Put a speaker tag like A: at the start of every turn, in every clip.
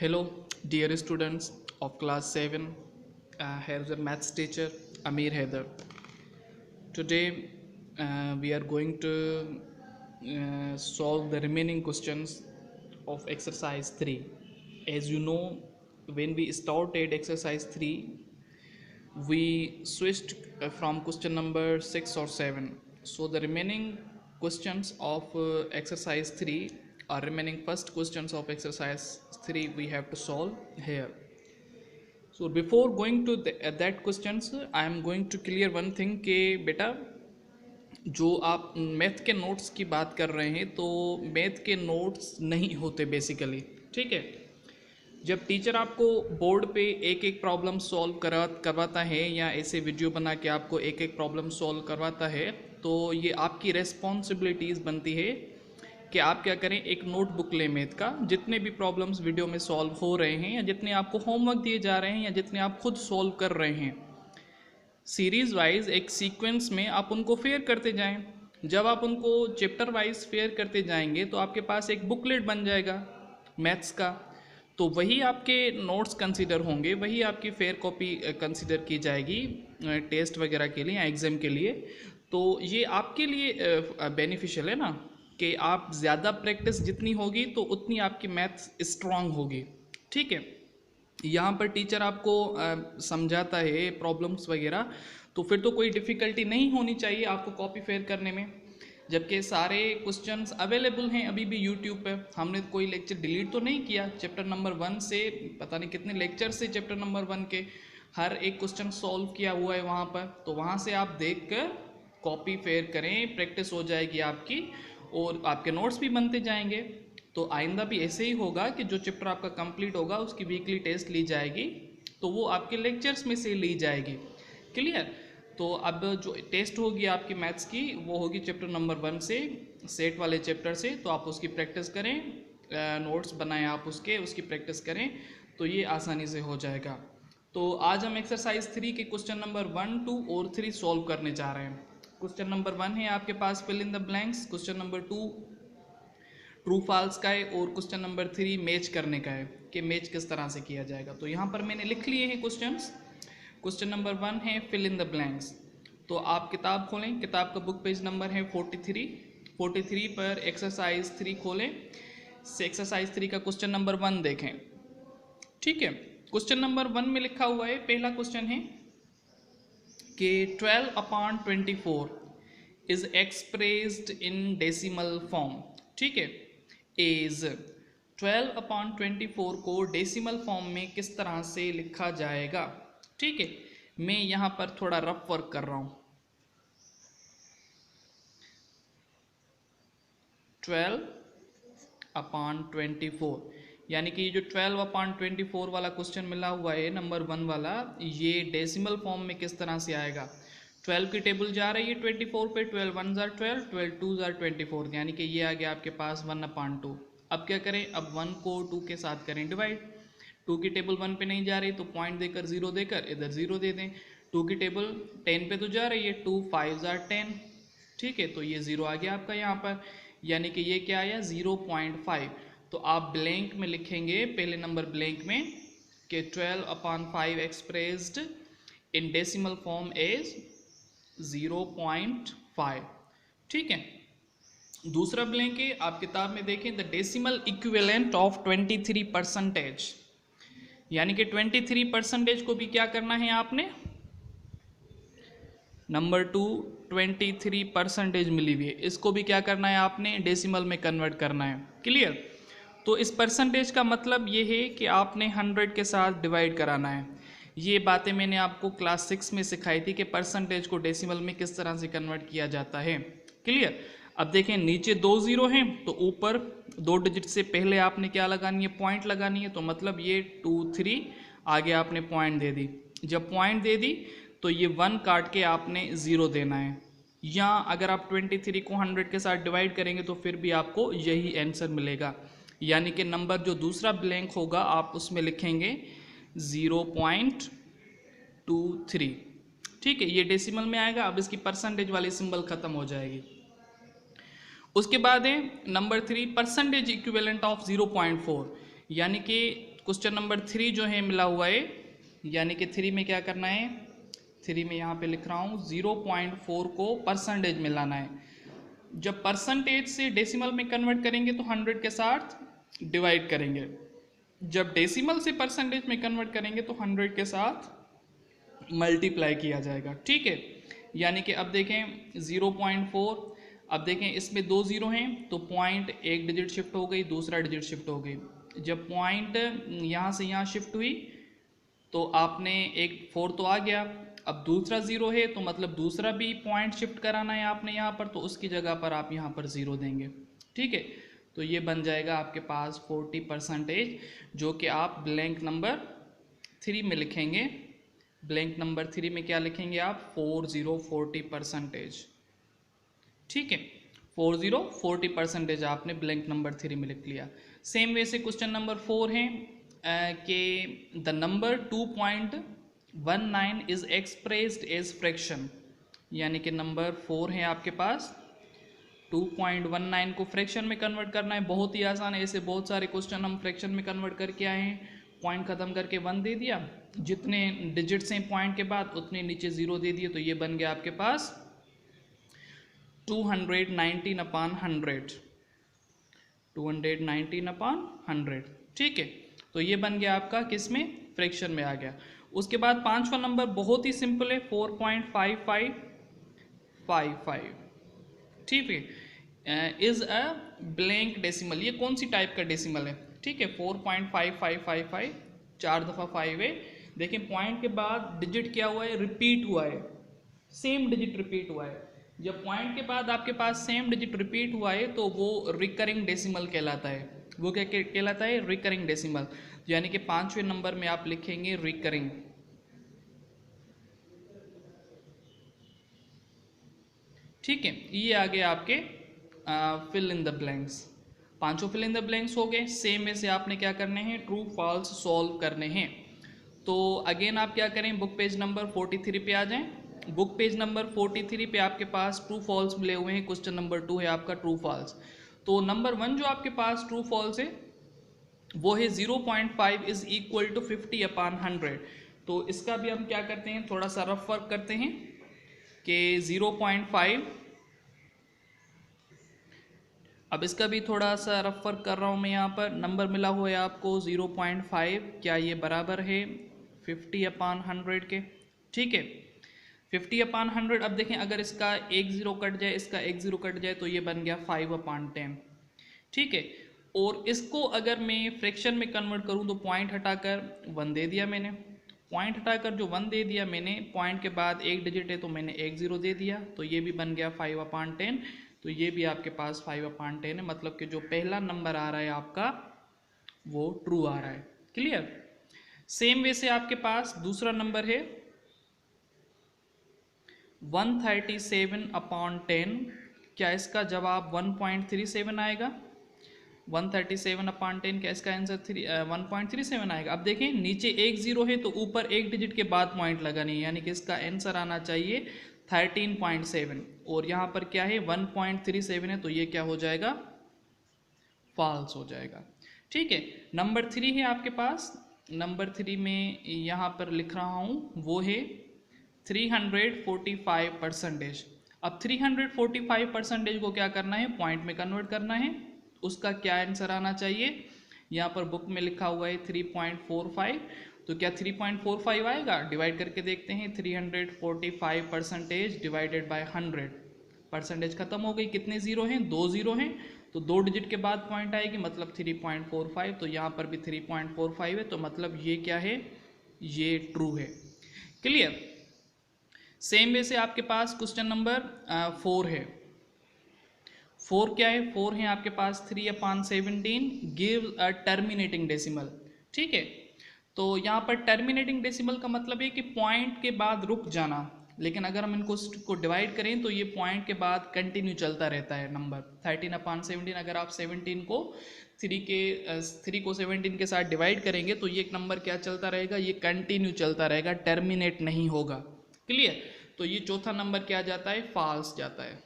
A: Hello, dear students of class 7. Here is a maths teacher, Amir Haider. Today, we are going to solve the remaining questions of exercise 3. As you know, when we started exercise 3, we switched from question number 6 or 7. So, the remaining questions of exercise 3 are remaining first questions of exercise 3 we have to solve here. So before going to that questions, I am going to clear one thing कि बेटा जो आप math के notes की बात कर रहे हैं तो मैथ के नोट्स नहीं होते बेसिकली, ठीक है। जब टीचर आपको बोर्ड पे एक एक प्रॉब्लम सॉल्व करवाता है या ऐसे वीडियो बना के आपको एक एक प्रॉब्लम सॉल्व करवाता है तो ये आपकी रेस्पॉन्सिबिलिटीज़ बनती है कि आप क्या करें, एक नोटबुक लें मैथ का, जितने भी प्रॉब्लम्स वीडियो में सॉल्व हो रहे हैं या जितने आपको होमवर्क दिए जा रहे हैं या जितने आप खुद सॉल्व कर रहे हैं, सीरीज़ वाइज एक सीक्वेंस में आप उनको फेयर करते जाएं। जब आप उनको चैप्टर वाइज फेयर करते जाएंगे तो आपके पास एक बुकलेट बन जाएगा मैथ्स का, तो वही आपके नोट्स कंसीडर होंगे, वही आपकी फेयर कॉपी कंसीडर की जाएगी टेस्ट वगैरह के लिए या एग्ज़ाम के लिए। तो ये आपके लिए बेनिफिशियल है ना कि आप ज़्यादा प्रैक्टिस जितनी होगी तो उतनी आपकी मैथ्स स्ट्रांग होगी, ठीक है। यहाँ पर टीचर आपको समझाता है प्रॉब्लम्स वगैरह, तो फिर तो कोई डिफ़िकल्टी नहीं होनी चाहिए आपको कॉपी फेयर करने में, जबकि सारे क्वेश्चंस अवेलेबल हैं अभी भी यूट्यूब पे। हमने कोई लेक्चर डिलीट तो नहीं किया, चैप्टर नंबर 1 से पता नहीं कितने लेक्चर से चैप्टर नंबर 1 के हर एक क्वेश्चन सॉल्व किया हुआ है वहाँ पर, तो वहाँ से आप देख कर कॉपी फेयर करें, प्रैक्टिस हो जाएगी आपकी और आपके नोट्स भी बनते जाएंगे। तो आइंदा भी ऐसे ही होगा कि जो चैप्टर आपका कंप्लीट होगा उसकी वीकली टेस्ट ली जाएगी, तो वो आपके लेक्चर्स में से ली जाएगी। क्लियर? तो अब जो टेस्ट होगी आपकी मैथ्स की वो होगी चैप्टर नंबर 1 से, सेट वाले चैप्टर से, तो आप उसकी प्रैक्टिस करें, नोट्स बनाएं आप उसकी प्रैक्टिस करें, तो ये आसानी से हो जाएगा। तो आज हम एक्सरसाइज 3 के क्वेश्चन नंबर 1, 2 और 3 सॉल्व करने जा रहे हैं। क्वेश्चन नंबर 1 है आपके पास fill in the blanks, question number 2 true false का है और क्वेश्चन नंबर 3 मैच करने का है कि मैच किस तरह से किया जाएगा। तो यहाँ पर मैंने लिख लिए हैं क्वेश्चंस। क्वेश्चन नंबर 1 है फिल इन द ब्लैंक्स। तो आप किताब खोलें, किताब का बुक पेज नंबर है 43 पर एक्सरसाइज 3 खोलें, एक्सरसाइज 3 का क्वेश्चन नंबर 1 देखें, ठीक है। क्वेश्चन नंबर 1 में लिखा हुआ है, पहला क्वेश्चन है कि 12/24 is expressed in decimal form, ठीक है। इज 12/24 को डेसिमल फॉर्म में किस तरह से लिखा जाएगा, ठीक है। मैं यहाँ पर थोड़ा रफ वर्क कर रहा हूँ। 12/24 यानी कि ये जो 12/24 वाला क्वेश्चन मिला हुआ है नंबर 1 वाला, ये डेसिमल फॉर्म में किस तरह से आएगा। 12 की टेबल जा रही है 24 पे, 12 1 जार 12, 12 2 जार 24, यानी कि ये आ गया आपके पास 1/2। अब क्या करें, अब 1 को 2 के साथ करें डिवाइड। 2 की टेबल 1 पे नहीं जा रही तो पॉइंट देकर 0 देकर इधर 0 दे दें। 2 की टेबल 10 पे तो जा रही है, 2 5 जार 10, ठीक है। तो ये 0 आ गया आपका यहाँ पर, यानी कि ये क्या आया 0.5। तो आप ब्लैंक में लिखेंगे, पहले नंबर ब्लैंक में कि 12/5 expressed in decimal form is 0.5, ठीक है। दूसरा ब्लैंक है, आप किताब में देखें, द डेसिमल इक्विवेलेंट ऑफ 23%, यानी कि 23% को भी क्या करना है आपने, नंबर 2 23% मिली हुई है, इसको भी क्या करना है आपने, डेसिमल में कन्वर्ट करना है। क्लियर? तो इस परसेंटेज का मतलब ये है कि आपने 100 के साथ डिवाइड कराना है। ये बातें मैंने आपको क्लास 6 में सिखाई थी कि परसेंटेज को डेसिमल में किस तरह से कन्वर्ट किया जाता है। क्लियर? अब देखें, नीचे 2 0 हैं तो ऊपर 2 डिजिट से पहले आपने क्या लगानी है, पॉइंट लगानी है। तो मतलब ये 2 3 आगे आपने पॉइंट दे दी। जब पॉइंट दे दी तो ये 1 काट के आपने 0 देना है, या अगर आप 23 को 100 के साथ डिवाइड करेंगे तो फिर भी आपको यही आंसर मिलेगा। यानी कि नंबर जो दूसरा ब्लैंक होगा आप उसमें लिखेंगे 0.23, ठीक है। ये डेसिमल में आएगा। अब इसकी परसेंटेज वाली सिंबल खत्म हो जाएगी। उसके बाद है नंबर 3 परसेंटेज इक्विवेलेंट ऑफ 0.4, यानी कि क्वेश्चन नंबर 3 जो है मिला हुआ है, यानी कि 3 में क्या करना है, 3 में यहाँ पे लिख रहा हूँ 0.4 को परसेंटेज में लाना है। जब परसेंटेज से डेसिमल में कन्वर्ट करेंगे तो 100 के साथ डिवाइड करेंगे, जब डेसिमल से परसेंटेज में कन्वर्ट करेंगे तो 100 के साथ मल्टीप्लाई किया जाएगा। ठीक है, यानी कि अब देखें 0.4, अब देखें इसमें 2 जीरो हैं तो पॉइंट एक डिजिट शिफ्ट हो गई, दूसरा डिजिट शिफ्ट हो गई। जब पॉइंट यहाँ से यहाँ शिफ्ट हुई तो आपने एक 4 तो आ गया, अब दूसरा 0 है तो मतलब दूसरा भी पॉइंट शिफ्ट कराना है आपने यहाँ पर, तो उसकी जगह पर आप यहाँ पर 0 देंगे। ठीक है, तो ये बन जाएगा आपके पास 40%, जो कि आप ब्लैंक नंबर 3 में लिखेंगे। ब्लैंक नंबर 3 में क्या लिखेंगे आप, 40% ठीक है, 40% आपने ब्लैंक नंबर 3 में लिख लिया। सेम वे से क्वेश्चन नंबर 4 है कि the number 2.19 is expressed as fraction, यानी कि नंबर 4 है आपके पास, 2.19 को फ्रैक्शन में कन्वर्ट करना है। बहुत ही आसान है, ऐसे बहुत सारे क्वेश्चन हम फ्रैक्शन में कन्वर्ट करके आए हैं। पॉइंट खत्म करके 1 दे दिया, जितने डिजिट्स हैं पॉइंट के बाद उतने नीचे 0 दे दिए, तो ये बन गया आपके पास 219/100, 219/100। ठीक है, तो ये बन गया आपका किस में, फ्रैक्शन में आ गया। उसके बाद 5वां नंबर बहुत ही सिंपल है, 4.5555। ठीक है, इज अ ब्लैंक डेसिमल, ये कौन सी टाइप का डेसिमल है। ठीक है, 4.5555, 4 दफ़ा 5 है। देखिए पॉइंट के बाद डिजिट क्या हुआ है, रिपीट हुआ है, सेम डिजिट रिपीट हुआ है। जब पॉइंट के बाद आपके पास सेम डिजिट रिपीट हुआ है तो वो रिकरिंग डेसिमल कहलाता है। वो क्या कहलाता है, रिकरिंग डेसिमल, यानी कि 5वें नंबर में आप लिखेंगे रिकरिंग। ठीक है, ये आ गए आपके fill in the blanks. 5 fill in the blanks हो गए। सेम में से आपने क्या करने हैं, ट्रू फॉल्स सॉल्व करने हैं। तो अगेन आप क्या करें, बुक पेज नंबर 43 पे आ जाएं। बुक पेज नंबर 43 पे आपके पास ट्रू फॉल्स मिले हुए हैं। क्वेश्चन नंबर 2 है आपका ट्रू फॉल्स। तो नंबर 1 जो आपके पास ट्रू फॉल्स है वो है 0.5 इज इक्वल टू 50/100। तो इसका भी हम क्या करते हैं, थोड़ा सा रफ वर्क करते हैं कि 0.5, अब इसका भी थोड़ा सा रफ वर्क कर रहा हूँ मैं। यहाँ पर नंबर मिला हुआ है आपको 0.5, क्या ये बराबर है 50/100 के। ठीक है, 50/100। अब देखें अगर इसका एक 0 कट जाए, इसका एक 0 कट जाए, तो ये बन गया 5/10। ठीक है, और इसको अगर मैं फ्रैक्शन में कन्वर्ट करूँ तो पॉइंट हटाकर 1 दे दिया मैंने, पॉइंट हटाकर जो 1 दे दिया मैंने, पॉइंट के बाद एक डिजिट है तो मैंने एक 0 दे दिया, तो ये भी बन गया 5/10। तो ये भी आपके पास 5/10 है, मतलब कि जो पहला नंबर आ रहा है आपका वो ट्रू आ रहा है। क्लियर। सेम वे से आपके पास दूसरा नंबर है 137/10, क्या इसका जवाब 1.37 आएगा, 137/10, क्या इसका आंसर 1.37 आएगा। अब देखें नीचे एक 0 है तो ऊपर एक डिजिट के बाद पॉइंट लगानी है, यानी कि इसका आंसर आना चाहिए 13.7, और यहाँ पर क्या है 1.37 है, तो ये क्या हो जाएगा, फॉल्स हो जाएगा। ठीक है, नंबर 3 है आपके पास। नंबर 3 में यहाँ पर लिख रहा हूँ वो है 345%। अब 345% को क्या करना है, पॉइंट में कन्वर्ट करना है। उसका क्या आंसर आना चाहिए, यहाँ पर बुक में लिखा हुआ है 3.45, तो क्या 3.45 आएगा। डिवाइड करके देखते हैं, 345% डिवाइडेड बाय 100, परसेंटेज खत्म हो गई, कितने 0 हैं, 2 0 हैं, तो 2 डिजिट के बाद पॉइंट आएगी, मतलब 3.45। तो यहाँ पर भी 3.45 है, तो मतलब ये क्या है, ये ट्रू है। क्लियर। सेम वे से आपके पास क्वेश्चन नंबर 4 है। 4 क्या है, 4 है आपके पास 3/17 गिव अ टर्मिनेटिंग डेसिमल। ठीक है, तो यहाँ पर टर्मिनेटिंग डेसिमल का मतलब है कि पॉइंट के बाद रुक जाना, लेकिन अगर हम इनको डिवाइड करें तो ये पॉइंट के बाद कंटिन्यू चलता रहता है नंबर 13/17। अगर आप 17 को 3 को 17 के साथ डिवाइड करेंगे तो ये एक नंबर क्या चलता रहेगा, ये कंटिन्यू चलता रहेगा, टर्मिनेट नहीं होगा। क्लियर। तो ये चौथा नंबर क्या जाता है, फॉल्स जाता है।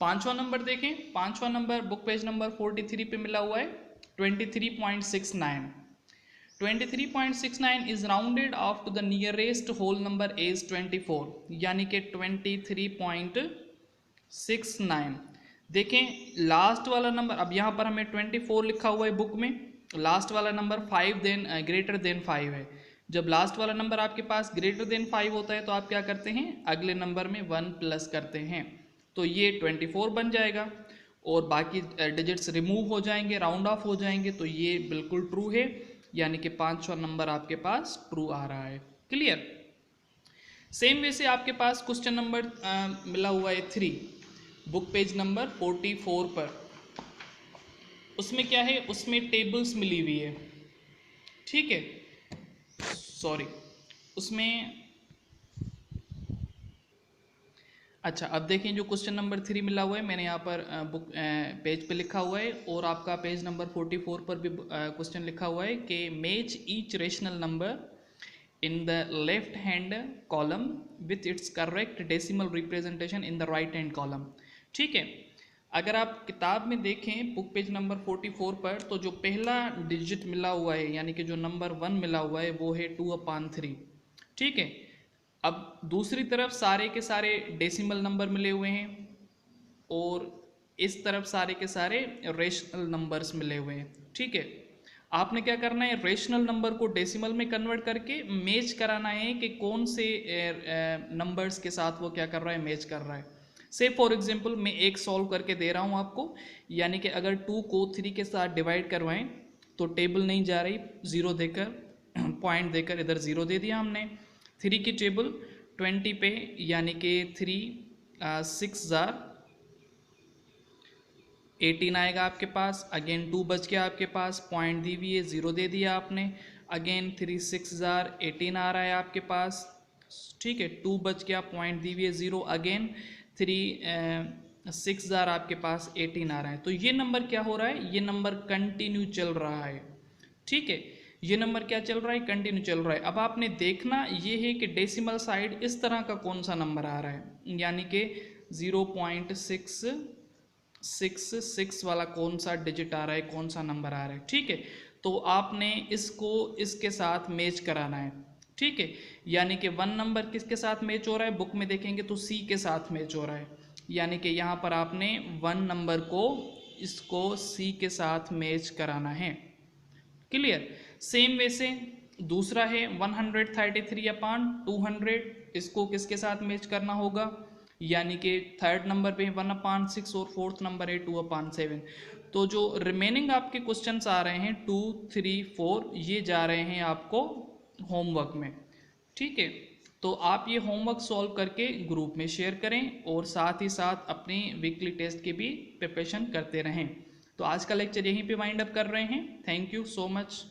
A: 5वां नंबर देखें, 5वां नंबर बुक पेज नंबर 43 पे मिला हुआ है 23.69। 23.69 is rounded off to the nearest whole number is 24, यानी कि 23.69। देखें लास्ट वाला नंबर, अब यहाँ पर हमें 24 लिखा हुआ है बुक में, लास्ट वाला नंबर 5 देन ग्रेटर देन 5 है। जब लास्ट वाला नंबर आपके पास ग्रेटर देन 5 होता है तो आप क्या करते हैं, अगले नंबर में 1 प्लस करते हैं, तो ये 24 बन जाएगा और बाकी डिजिट्स रिमूव हो जाएंगे, राउंड ऑफ हो जाएंगे, तो ये बिल्कुल ट्रू है, यानी कि 5वां नंबर आपके पास ट्रू आ रहा है। क्लियर। सेम वे से आपके पास क्वेश्चन नंबर मिला हुआ है 3, बुक पेज नंबर 44 पर। उसमें क्या है, उसमें टेबल्स मिली हुई है, ठीक है, सॉरी उसमें, अच्छा अब देखें जो क्वेश्चन नंबर 3 मिला हुआ है, मैंने यहाँ पर बुक पेज पे लिखा हुआ है और आपका पेज नंबर 44 पर भी क्वेश्चन लिखा हुआ है कि match each rational number in the left hand column with its correct decimal representation in the right hand column. ठीक है, अगर आप किताब में देखें बुक पेज नंबर 44 पर, तो जो पहला डिजिट मिला हुआ है यानी कि जो नंबर 1 मिला हुआ है वो है 2/3। ठीक है, अब दूसरी तरफ सारे के सारे डेसिमल नंबर मिले हुए हैं और इस तरफ सारे के सारे रेशनल नंबर्स मिले हुए हैं। ठीक है, आपने क्या करना है, रेशनल नंबर को डेसिमल में कन्वर्ट करके मैच कराना है कि कौन से नंबर्स के साथ वो क्या कर रहा है, मैच कर रहा है। से फॉर एग्जांपल मैं एक सॉल्व करके दे रहा हूँ आपको, यानी कि अगर 2 को 3 के साथ डिवाइड करवाएं तो टेबल नहीं जा रही, 0 देकर पॉइंट देकर इधर 0 दे दिया हमने। 3 की टेबल 20 पे, यानी कि 3 6 18 आएगा आपके पास। अगेन 2 बच गया आपके पास, पॉइंट दी हुई है, 0 दे दिया आपने। अगेन 3 6 18 आ रहा है आपके पास। ठीक है, 2 बच गया, पॉइंट दी हुई है, 0। अगेन 3 6 आपके पास 18 आ रहा है। तो ये नंबर क्या हो रहा है, ये नंबर कंटिन्यू चल रहा है। ठीक है, ये नंबर क्या चल रहा है, कंटिन्यू चल रहा है। अब आपने देखना ये है कि डेसिमल साइड इस तरह का कौन सा नंबर आ रहा है, यानी कि 0.666 वाला कौन सा डिजिट आ रहा है, कौन सा नंबर आ रहा है। ठीक है, तो आपने इसको इसके साथ मैच कराना है। ठीक है, यानी कि 1 नंबर किसके साथ मैच हो रहा है, बुक में देखेंगे तो सी के साथ मैच हो रहा है, यानी कि यहाँ पर आपने 1 नंबर को इसको सी के साथ मैच कराना है। क्लियर। सेम वे से दूसरा है 133/200, इसको किसके साथ मैच करना होगा, यानी कि 3rd नंबर पे 1/6 और 4th नंबर है 2/7। तो जो रिमेनिंग आपके क्वेश्चंस आ रहे हैं 2 3 4, ये जा रहे हैं आपको होमवर्क में। ठीक है, तो आप ये होमवर्क सॉल्व करके ग्रुप में शेयर करें और साथ ही साथ अपनी वीकली टेस्ट की भी प्रिपरेशन करते रहें। तो आज का लेक्चर यहीं पे वाइंड अप कर रहे हैं। Thank you so much.